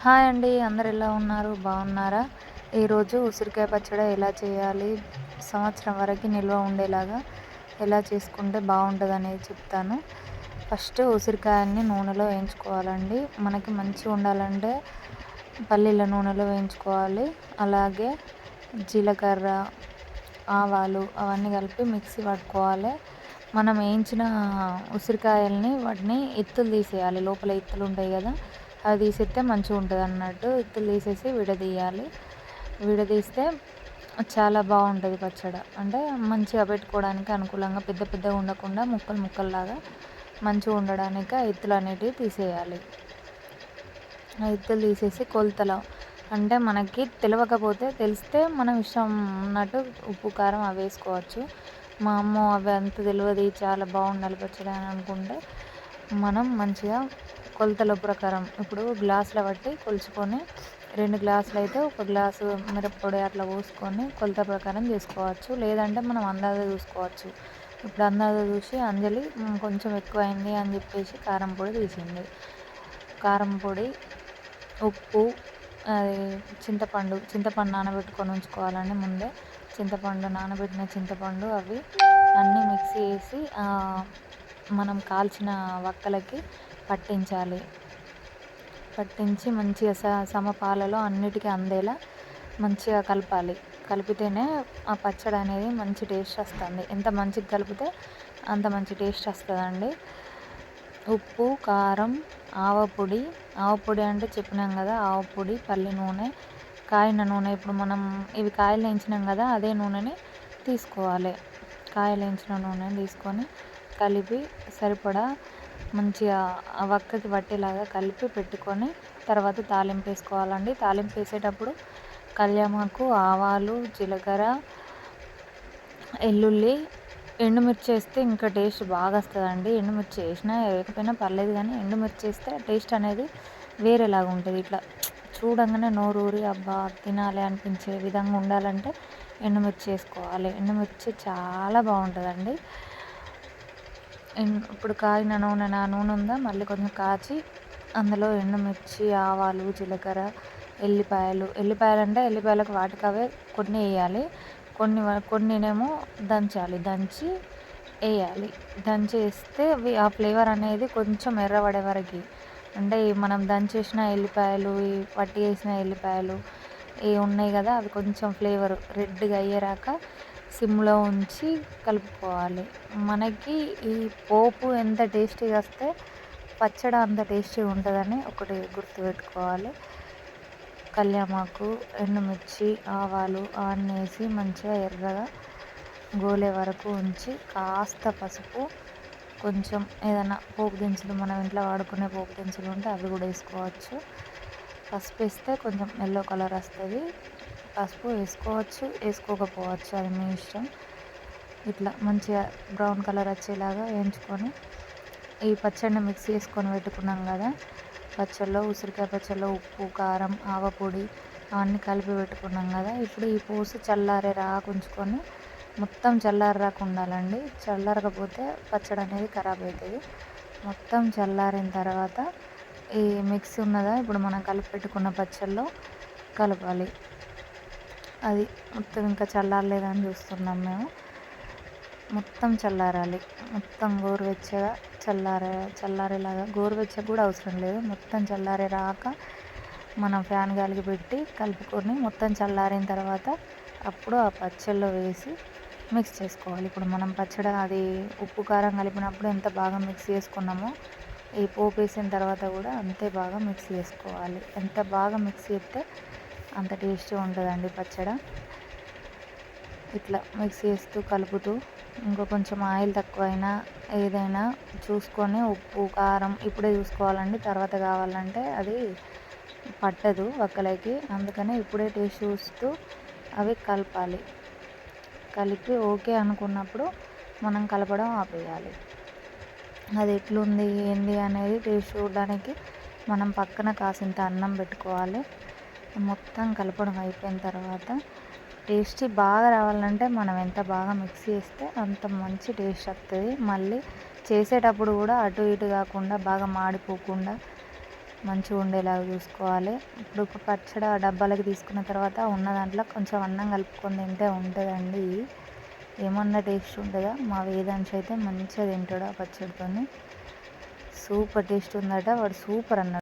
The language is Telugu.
హాయ్ అండి. అందరు ఎలా ఉన్నారు? బాగున్నారా? ఈరోజు ఉసిరికాయ పచ్చడి ఎలా చేయాలి, సంవత్సరం వరకు నిల్వ ఉండేలాగా ఎలా చేసుకుంటే బాగుంటుందనేది చెప్తాను. ఫస్ట్ ఉసిరికాయల్ని నూనెలో వేయించుకోవాలండి. మనకి మంచిగా ఉండాలంటే పల్లీల నూనెలో వేయించుకోవాలి. అలాగే జీలకర్ర, ఆవాలు అవన్నీ కలిపి మిక్సీ పట్టుకోవాలి. మనం వేయించిన ఉసిరికాయల్ని వాటిని ఎత్తులు తీసేయాలి. లోపల ఎత్తులు ఉంటాయి కదా, అవి తీసేస్తే మంచిగా ఉంటుంది అన్నట్టు. ఎత్తులు తీసేసి విడదీయాలి. విడదీస్తే చాలా బాగుంటుంది పచ్చడి. అంటే మంచిగా పెట్టుకోవడానికి అనుకూలంగా పెద్ద పెద్దగా ఉండకుండా ముక్కలు ముక్కల్లాగా మంచిగా ఉండడానికి ఆ ఎత్తులు అనేటివి తీసేయాలి. ఆ ఎత్తులు తీసేసి కొలతలో అంటే మనకి తెలియకపోతే తెలిస్తే మనం ఇష్టం ఉన్నట్టు ఉప్పు కారం అవి వేసుకోవచ్చు. మా అమ్మ అవి అంత తెలియదు, చాలా బాగుండాలి పచ్చడి అని అనుకుంటే మనం మంచిగా కొలతల ప్రకారం ఇప్పుడు గ్లాసుల బట్టి కొలుచుకొని 2 గ్లాసులు అయితే 1 గ్లాసు మిరప్పొడి అట్లా పోసుకొని కొలత ప్రకారం చేసుకోవచ్చు. లేదంటే మనం అందాజ చూసుకోవచ్చు. ఇప్పుడు అందాజ చూసి అంజలి కొంచెం ఎక్కువైంది అని చెప్పేసి కారం పొడి తీసింది. కారం పొడి, ఉప్పు, అది చింతపండు నానబెట్టుకొని ఉంచుకోవాలండి ముందే. నానబెట్టిన చింతపండు అవి అన్నీ మిక్సీ వేసి మనం కాల్చిన వక్కలకి పట్టించాలి. పట్టించి మంచిగా సమపాలలో అన్నిటికీ అందేలా మంచిగా కలపాలి. కలిపితేనే ఆ పచ్చడి అనేది మంచి టేస్ట్ వస్తుంది. ఎంత మంచిగా కలిపితే అంత మంచి టేస్ట్ వస్తుందండి. ఉప్పు, కారం, ఆవపొడి అంటే చెప్పినాం కదా, ఆవపొడి, పల్లి నూనె, కాయిన నూనె. ఇప్పుడు మనం ఇవి కాయలు వేయించినాం కదా, అదే నూనెని తీసుకోవాలి. కాయలు వేయించిన నూనెని తీసుకొని కలిపి సరిపడా మంచిగా ఆ వక్కకి పట్టేలాగా కలిపి పెట్టుకొని తర్వాత తాలింపు వేసుకోవాలండి. తాలింపు వేసేటప్పుడు కళ్యామాకు, ఆవాలు, జీలకర్ర, ఎల్లుల్లి, ఎండుమిర్చి వేస్తే ఇంకా టేస్ట్ బాగా వస్తుందండి. ఎండుమిర్చి వేసినా వేయకపోయినా పర్లేదు, కానీ ఎండుమిర్చి వేస్తే టేస్ట్ అనేది వేరేలాగా ఉంటుంది. ఇట్లా చూడంగానే నోరూరి అబ్బా తినాలి అనిపించే విధంగా ఉండాలంటే ఎండుమిర్చి వేసుకోవాలి. ఎండుమిర్చి చాలా బాగుంటుందండి. ఇప్పుడు కాగిన నూనె, నా నూనె ఉందా, మళ్ళీ కొంచెం కాచి అందులో ఎండుమిర్చి, ఆవాలు, జీలకర్ర, ఎల్లిపాయలు అంటే ఎల్లిపాయలకు వాటికి అవే కొన్ని వేయాలి. కొన్నినేమో దంచి వేయాలి. దంచి వేస్తే ఆ ఫ్లేవర్ అనేది కొంచెం ఎర్రబడే వరకు, అంటే మనం దంచేసిన ఎల్లిపాయలు, ఈ పట్టి వేసిన ఎల్లిపాయలు ఇవి ఉన్నాయి కదా, అవి కొంచెం ఫ్లేవర్ రెడ్గా అయ్యేరాక సిమ్లో ఉంచి కలుపుకోవాలి. మనకి ఈ పోపు ఎంత టేస్టీగా వస్తే పచ్చడి అంత టేస్టీగా ఉంటుందని ఒకటి గుర్తుపెట్టుకోవాలి. కళ్యామాకు, ఎండుమిర్చి, ఆవాలు అవన్నీ వేసి మంచిగా ఎర్రగా గోలే వరకు ఉంచి కాస్త పసుపు, కొంచెం ఏదైనా పోపు దినుసులు మనం ఇంట్లో వాడుకునే పోపు దినుసులు ఉంటే అవి కూడా వేసుకోవచ్చు. పసుపు వేస్తే కొంచెం ఎల్లో కలర్ వస్తుంది. పసుపు వేసుకోవచ్చు, వేసుకోకపోవచ్చు, అది మీ ఇష్టం. ఇట్లా మంచిగా బ్రౌన్ కలర్ వచ్చేలాగా వేయించుకొని ఈ పచ్చడిని మిక్స్ చేసుకొని పెట్టుకున్నాం కదా, ఉసిరికాయ పచ్చడిలో ఉప్పు, కారం, ఆవపొడి అవన్నీ కలిపి పెట్టుకున్నాం కదా. ఇప్పుడు ఈ పూసు చల్లారే రాకు ఉంచుకొని మొత్తం చల్లారరాకు ఉండాలండి. చల్లారకపోతే పచ్చడి అనేది ఖరాబ్ అవుతుంది. మొత్తం చల్లారిన తర్వాత ఈ మిక్స్ ఉన్నదా ఇప్పుడు మనం కలిపి పెట్టుకున్న పచ్చడిలో కలపాలి. అది మొత్తం ఇంకా చల్లారలేదని చూస్తున్నాం మేము. మొత్తం చల్లారాలి. మొత్తం గోరువెచ్చగా చల్లారేలాగా, గోరువెచ్చగా కూడా అవసరం లేదు, మొత్తం చల్లారే రాక మనం ఫ్యాన్ గాలికి పెట్టి కలుపుకొని మొత్తం చల్లారిన తర్వాత అప్పుడు ఆ పచ్చళ్ళలో వేసి మిక్స్ చేసుకోవాలి. ఇప్పుడు మనం పచ్చడి అది ఉప్పు కారం కలిపినప్పుడు ఎంత బాగా మిక్స్ చేసుకున్నామో ఈ పోపు వేసిన తర్వాత కూడా అంతే బాగా మిక్స్ చేసుకోవాలి. ఎంత బాగా మిక్స్ చేస్తే అంత టేస్టీగా ఉంటుందండి పచ్చడి. ఇట్లా మిక్స్ చేస్తూ కలుపుతూ ఇంకో కొంచెం ఆయిల్ తక్కువైనా ఏదైనా చూసుకొని ఉప్పు, కారం ఇప్పుడే చూసుకోవాలండి. తర్వాత కావాలంటే అది పట్టదు వక్కలకి, అందుకని ఇప్పుడే టేస్ట్ చూస్తూ అవి కలపాలి. కలిపి ఓకే అనుకున్నప్పుడు మనం కలపడం ఆపేయాలి. అది ఎట్లుంది ఏంది అనేది టేస్ట్ చూడడానికి మనం పక్కన కాసింత అన్నం పెట్టుకోవాలి. మొత్తం కలపడం అయిపోయిన తర్వాత టేస్ట్ బాగా రావాలంటే మనం ఎంత బాగా మిక్స్ చేస్తే అంత మంచి టేస్ట్ వస్తుంది. మళ్ళీ చేసేటప్పుడు కూడా అటు ఇటు కాకుండా బాగా మాడిపోకుండా మంచిగా ఉండేలాగా చూసుకోవాలి. ఇప్పుడు పచ్చడి డబ్బాలకి తీసుకున్న తర్వాత ఉన్న దాంట్లో కొంచెం అన్నం కలుపుకొని తింటే ఉంటుందండి. ఏమన్నా టేస్ట్ ఉంటుందా? మా వేదాంశ్ అయితే మంచిగా తింటాడు ఆ పచ్చడితోని. సూపర్ టేస్ట్ ఉందట, వాడు సూపర్ అన్నాడు.